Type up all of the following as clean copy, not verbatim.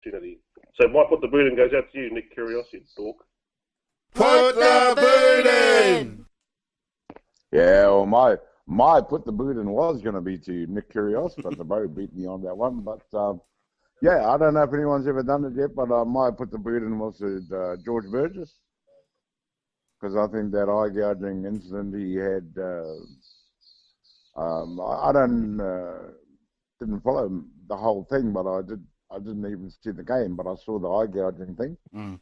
opportunity. So my put the boot in goes out to you, Nick Kyrgios, you dork. Put the boot in! Yeah, well, my put the boot in was going to be to Nick Kyrgios, but the boat beat me on that one. But, yeah, I don't know if anyone's ever done it yet, but my put the boot in was to George Burgess. Because I think that eye gouging incident he had, I didn't follow the whole thing, but I didn't even see the game, but I saw the eye gouging thing, and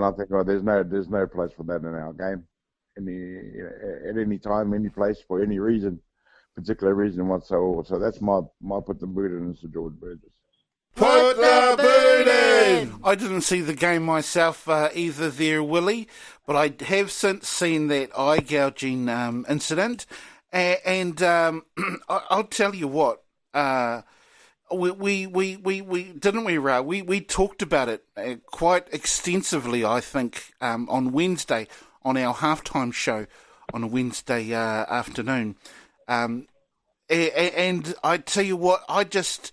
I think, there's no place for that in our game, at any time, any place, for any reason, particular reason whatsoever. So that's my put the boot in to George Burgess. Put the boot in! I didn't see the game myself either there, Willie, but I have since seen that eye gouging incident, and I'll tell you what, we didn't we, Ra? We talked about it quite extensively, I think, on Wednesday on our halftime show on a Wednesday afternoon, and I tell you what, it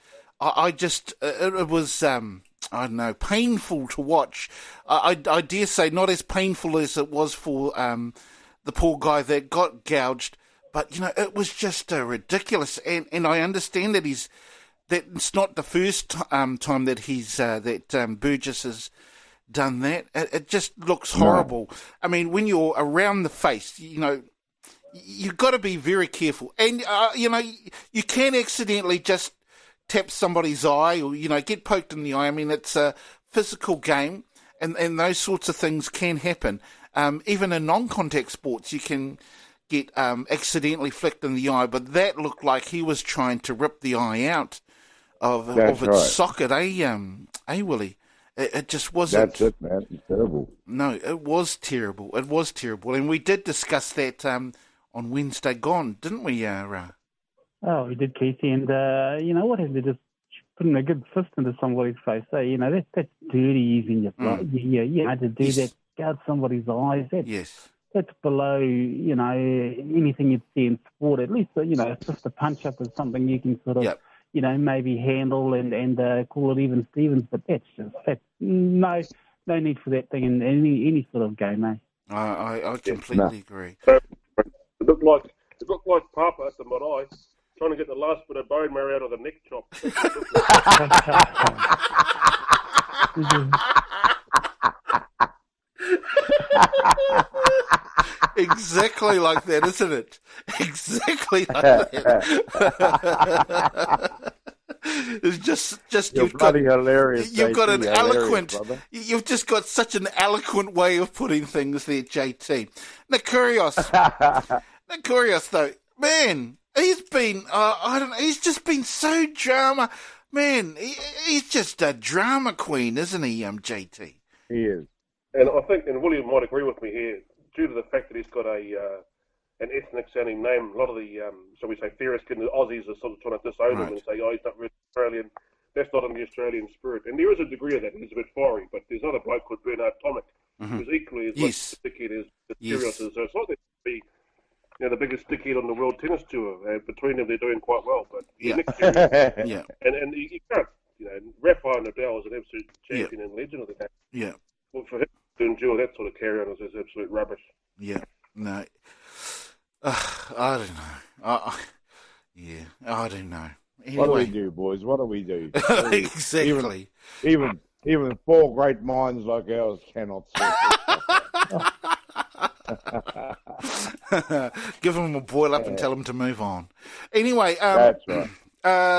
was, I don't know, painful to watch. I dare say not as painful as it was for the poor guy that got gouged, but, it was just ridiculous. And I understand that it's not the first time that that Burgess has done that. It just looks horrible. No. I mean, when you're around the face, you've got to be very careful. And, you can accidentally just tap somebody's eye or, get poked in the eye. I mean, it's a physical game and those sorts of things can happen. Even in non-contact sports, you can get accidentally flicked in the eye, but that looked like he was trying to rip the eye out of its socket, Willie? It just wasn't. That's it, man. It's terrible. No, it was terrible. It was terrible. And we did discuss that on Wednesday gone, didn't we, Ra? Oh, we did, Keithy, and what is it? Just putting a good fist into somebody's face. That's dirty using your blood. To do that, gouge somebody's eyes. That's below, anything you'd see in sport. At least, it's just a punch up is something you can sort of, maybe handle and call it even Stevens. But that's no need for that thing in any sort of game, eh? I completely agree. So, it looked like Papa at the Marae trying to get the last bit of bone marrow out of the neck chop. Exactly like that, isn't it? Exactly like that. It's just You're bloody hilarious. You've got an eloquent. Brother. You've just got such an eloquent way of putting things there, JT. Nick Kyrgios though, man, he's been. He's just been so drama. Man, he's just a drama queen, isn't he, JT? He is. And I think, and William might agree with me here, due to the fact that he's got an ethnic-sounding name, a lot of the, shall we say, fair-skinned Aussies are sort of trying to disown him and say, he's not really Australian. That's not in the Australian spirit. And there is a degree of that. He's a bit fiery, but there's another bloke called Bernard Tomic, who's equally as much a dickhead as Kyrgios is. So it's not that to be the biggest dickhead on the World Tennis Tour. Between them, they're doing quite well. But Nick Kyrgios, and you can't, Rafael Nadal is an absolute champion and legend of the game. Yeah. Well, for him to endure that sort of carry-on is absolute rubbish. Yeah. No. I don't know. I don't know. Anyway. What do we do, boys? What do we do? Exactly. Even four great minds like ours cannot sort Give them a boil up and tell them to move on. Anyway, that's right.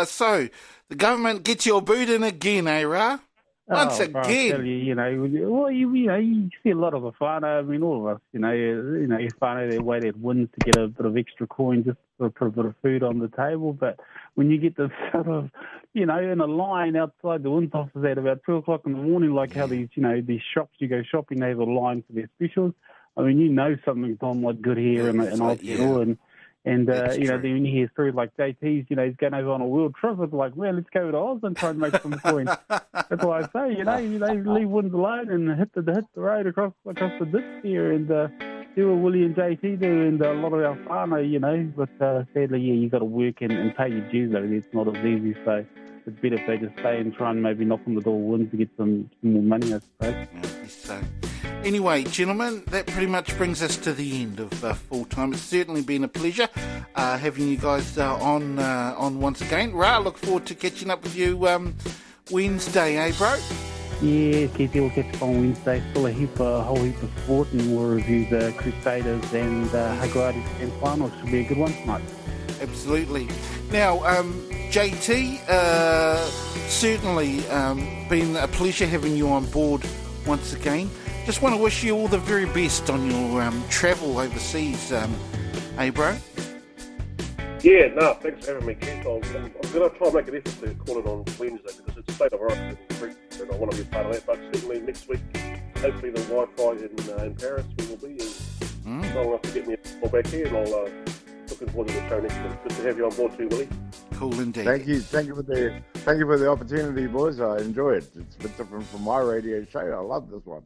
So the government gets your boot in again, eh, Ra? Once again. I tell you, you see a lot of whānau. I mean, all of us, you whānau, their way that wins to get a bit of extra coin just to put a bit of food on the table. But when you get the sort of, in a line outside the Wins office at about 2 o'clock in the morning, like how these shops, you go shopping, they have a line for their specials. I mean, something's on like good here and Aussie and then when you hear stories like JT's, he's going over on a world trip, it's like, well, let's go to Oz and try and make some coin. That's why I say, they leave Wins alone and hit the road across the ditch here and do what Willie and JT do and a lot of our whānau, but sadly, you got to work and pay your dues over there. It's not as easy. So, it's better if they just stay and try and maybe knock on the door wins to get some more money, I suppose. Yeah, so. Anyway, gentlemen, that pretty much brings us to the end of Full-Time. It's certainly been a pleasure having you guys on once again. Ra, look forward to catching up with you Wednesday, eh, bro? Yeah, Keithy, we'll catch up on Wednesday. Still a whole heap of sport, and we'll review the Crusaders and Hagurati Grand Final. Should be a good one tonight. Absolutely. Now, JT, certainly been a pleasure having you on board once again. Just want to wish you all the very best on your travel overseas, eh, bro? Yeah, no, thanks for having me, Keith. I'm going to try and make an effort to call it on Wednesday because it's a state of origin and I want to be part of that. But certainly next week, hopefully the Wi-Fi in Paris we will be is long enough to get me a call back here, and I'll looking forward to the show next week. Good to have you on board too, Willie. Cool indeed. Thank you for the opportunity, boys. I enjoy it. It's a bit different from my radio show. I love this one.